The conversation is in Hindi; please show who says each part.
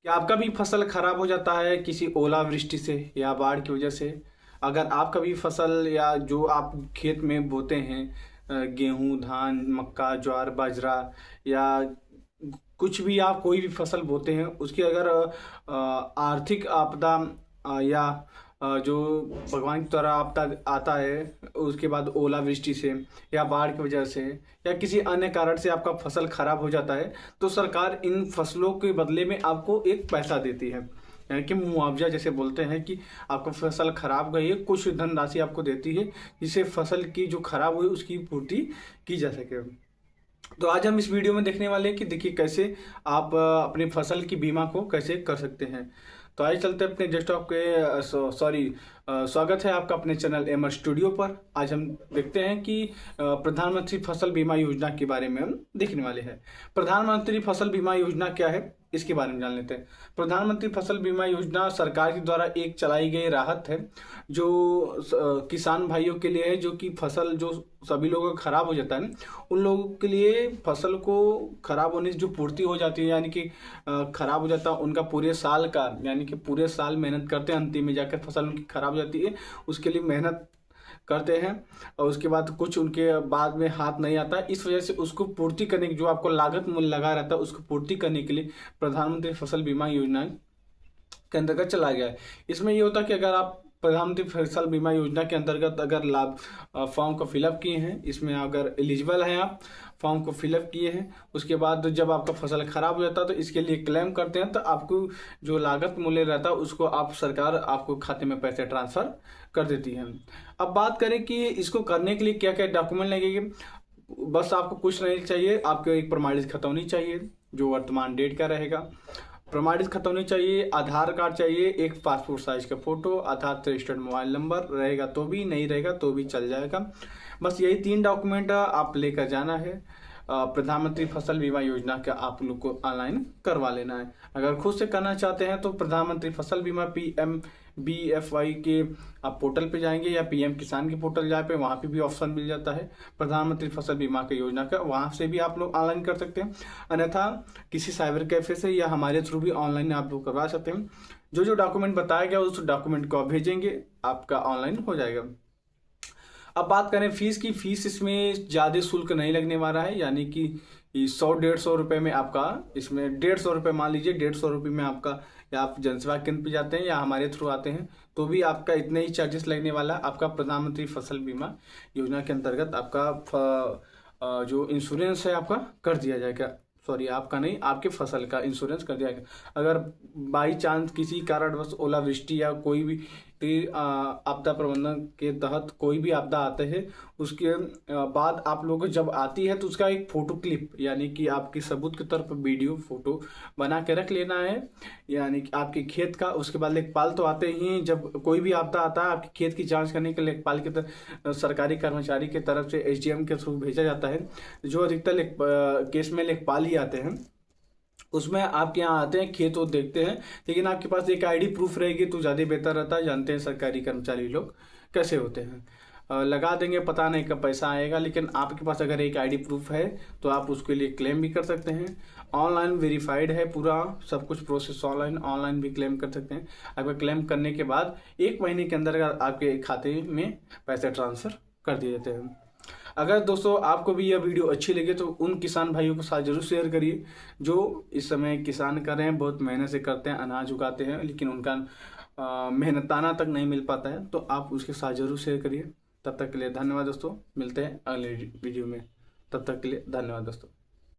Speaker 1: क्या आपका भी फसल खराब हो जाता है किसी ओलावृष्टि से या बाढ़ की वजह से? अगर आपका भी फसल या जो आप खेत में बोते हैं गेहूं, धान, मक्का, ज्वार, बाजरा या कुछ भी आप कोई भी फसल बोते हैं उसकी अगर आर्थिक आपदा या जो भगवान की तरह आपदा आता है उसके बाद ओलावृष्टि से या बाढ़ की वजह से या किसी अन्य कारण से आपका फसल खराब हो जाता है तो सरकार इन फसलों के बदले में आपको एक पैसा देती है, यानी कि मुआवजा जैसे बोलते हैं कि आपका फसल खराब गई है, कुछ धनराशि आपको देती है जिससे फसल की जो खराब हुई उसकी पूर्ति की जा सके। तो आज हम इस वीडियो में देखने वाले हैं कि देखिए कैसे आप अपनी फसल की बीमा को कैसे कर सकते हैं। तो आइए चलते हैं अपने डेस्कटॉप के स्वागत है आपका अपने चैनल एमर स्टूडियो पर। आज हम देखते हैं कि प्रधानमंत्री फसल बीमा योजना के बारे में हम देखने वाले हैं। प्रधानमंत्री फसल बीमा योजना क्या है इसके बारे में जान लेते हैं। प्रधानमंत्री फसल बीमा योजना सरकार के द्वारा एक चलाई गई राहत है जो किसान भाइयों के लिए है, जो कि फसल जो सभी लोगों का खराब हो जाता है ना उन लोगों के लिए फसल को खराब होने से जो पूर्ति हो जाती है, यानी कि खराब हो जाता है उनका पूरे साल का, यानी कि पूरे साल मेहनत करते हैं, अंतिम में जाकर फसल उनकी खराब हो जाती है, उसके लिए मेहनत करते हैं और उसके बाद कुछ उनके बाद में हाथ नहीं आता है, इस वजह से उसको पूर्ति करने की जो आपको लागत मूल्य लगा रहता है उसको पूर्ति करने के लिए प्रधानमंत्री फसल बीमा योजना के अंतर्गत चला गया है। इसमें ये होता है कि अगर आप प्रधानमंत्री फसल बीमा योजना के अंतर्गत अगर लाभ फॉर्म को फिलअप किए हैं, इसमें अगर एलिजिबल हैं आप फॉर्म को फिलअप किए हैं, उसके बाद जब आपका फसल खराब हो जाता है तो इसके लिए क्लेम करते हैं तो आपको जो लागत मूल्य रहता है उसको आप सरकार आपको खाते में पैसे ट्रांसफर कर देती है। अब बात करें कि इसको करने के लिए क्या क्या डॉक्यूमेंट लगेंगे। बस आपको कुछ नहीं चाहिए, आपको एक प्रमाणित खतौनी चाहिए जो वर्तमान डेट का रहेगा, प्रमाणित खतौनी चाहिए, आधार कार्ड चाहिए, एक पासपोर्ट साइज का फोटो, आधार से रजिस्टर्ड मोबाइल नंबर रहेगा तो भी, नहीं रहेगा तो भी चल जाएगा। बस यही 3 डॉक्यूमेंट आप लेकर जाना है। प्रधानमंत्री फसल बीमा योजना का आप लोग को ऑनलाइन करवा लेना है। अगर खुद से करना चाहते हैं तो प्रधानमंत्री फसल बीमा PMBFY के आप पोर्टल पे जाएंगे या PM किसान के पोर्टल जहाँ पे वहाँ पे भी ऑप्शन मिल जाता है प्रधानमंत्री फसल बीमा की योजना का, वहाँ से भी आप लोग ऑनलाइन कर सकते हैं। अन्यथा किसी साइबर कैफे से या हमारे थ्रू भी ऑनलाइन आप लोग करवा सकते हैं। जो जो डॉक्यूमेंट बताया गया उस डॉक्यूमेंट को आप भेजेंगे, आपका ऑनलाइन हो जाएगा। अब बात करें फीस की, फीस इसमें ज़्यादा शुल्क नहीं लगने वाला है, यानी कि 100-150 रुपये में आपका, इसमें 150 रुपये मान लीजिए, 150 रुपये में आपका, या आप जनसेवा केंद्र पे जाते हैं या हमारे थ्रू आते हैं तो भी आपका इतने ही चार्जेस लगने वाला है। आपका प्रधानमंत्री फसल बीमा योजना के अंतर्गत आपका जो इंश्योरेंस है आपका कर दिया जाएगा, सॉरी आपका नहीं, आपके फसल का इंश्योरेंस कर दिया जाएगा। अगर बाई चांस किसी कारणवश ओलावृष्टि या कोई भी आपदा प्रबंधन के तहत कोई भी आपदा आते हैं उसके बाद आप लोगों को जब आती है तो उसका एक फोटो क्लिप, यानी कि आपकी सबूत की तरफ वीडियो फोटो बना के रख लेना है, यानी कि आपके खेत का। उसके बाद लेखपाल तो आते ही, जब कोई भी आपदा आता है आपके खेत की जांच करने के लिए लेखपाल की तरफ सरकारी कर्मचारी की तरफ से SDM के थ्रू भेजा जाता है, जो अधिकतर केस में लेखपाल ही आते हैं। उसमें आपके यहाँ आते हैं, खेत वो देखते हैं, लेकिन आपके पास एक ID प्रूफ रहेगी तो ज़्यादा बेहतर रहता है। जानते हैं सरकारी कर्मचारी लोग कैसे होते हैं, लगा देंगे, पता नहीं कब पैसा आएगा, लेकिन आपके पास अगर एक ID प्रूफ है तो आप उसके लिए क्लेम भी कर सकते हैं। ऑनलाइन वेरीफाइड है पूरा सब कुछ प्रोसेस, ऑनलाइन भी क्लेम कर सकते हैं। अगर क्लेम करने के बाद 1 महीने के अंदर आपके खाते में पैसे ट्रांसफ़र कर दिए जाते हैं। अगर दोस्तों आपको भी यह वीडियो अच्छी लगे तो उन किसान भाइयों के साथ जरूर शेयर करिए जो इस समय किसान कर रहे हैं, बहुत मेहनत से करते हैं, अनाज उगाते हैं, लेकिन उनका मेहनताना तक नहीं मिल पाता है, तो आप उसके साथ जरूर शेयर करिए। तब तक के लिए धन्यवाद दोस्तों, मिलते हैं अगले वीडियो में, तब तक के लिए धन्यवाद दोस्तों।